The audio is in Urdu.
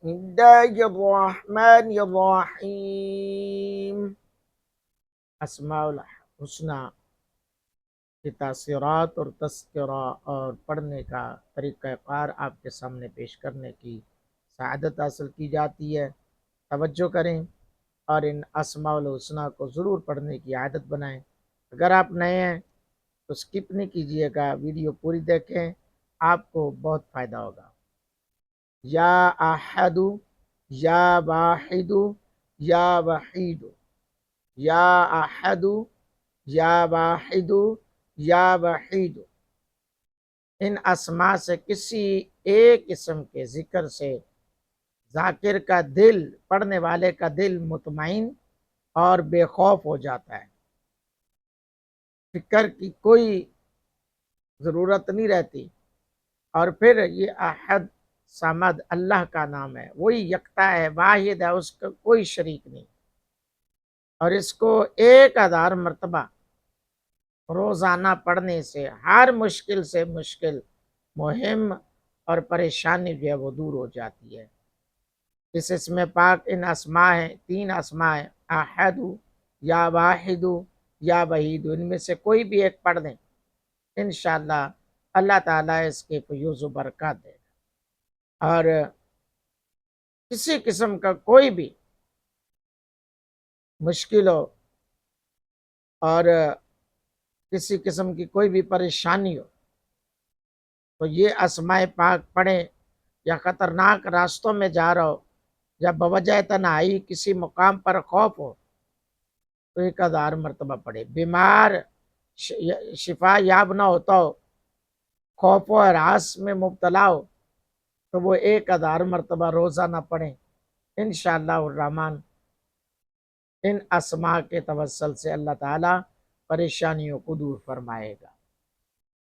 بسم الله الرحمن الرحیم۔ اسماء الحسنہ کی تاثیرات اور تذکرہ اور پڑھنے کا طریقہ کار آپ کے سامنے پیش کرنے کی سعادت حاصل کی جاتی ہے۔ توجہ کریں اور ان اسماء الحسنہ کو ضرور پڑھنے کی عادت بنائیں۔ اگر آپ نئے ہیں تو سکپ نہیں کیجیے گا، ویڈیو پوری دیکھیں، آپ کو بہت فائدہ ہوگا۔ یا احد، یا واحد، یا وحید، یا احد، یا واحد، یا وحید، ان اسماء سے کسی ایک اسم کے ذکر سے ذاکر کا دل، پڑھنے والے کا دل مطمئن اور بے خوف ہو جاتا ہے، فکر کی کوئی ضرورت نہیں رہتی۔ اور پھر یہ احد صمد اللہ کا نام ہے، وہی یکتا ہے، واحد ہے، اس کا کوئی شریک نہیں، اور اس کو 1000 مرتبہ روزانہ پڑھنے سے ہر مشکل سے مشکل مہم اور پریشانی جو ہے وہ دور ہو جاتی ہے۔ اس اسم پاک ان اسماء ہیں، 3 اسماء ہیں، احد، یا واحد، یا وحید، ان میں سے کوئی بھی ایک پڑھ دیں انشاءاللہ اللہ تعالیٰ اس کے فیوز و برکات دے گا۔ اور کسی قسم کا کوئی بھی مشکل ہو اور کسی قسم کی کوئی بھی پریشانی ہو تو یہ اسماء پاک پڑھیں، یا خطرناک راستوں میں جا رہا ہو، یا بوجہ تنہائی کسی مقام پر خوف ہو تو 1000 مرتبہ پڑھے۔ بیمار شفا یاب نہ ہوتا ہو، خوف و ہراس میں مبتلا ہو تو وہ 1000 مرتبہ روزانہ پڑھیں، انشاءاللہ الرحمن ان اسماء کے توسل سے اللہ تعالیٰ پریشانیوں کو دور فرمائے گا۔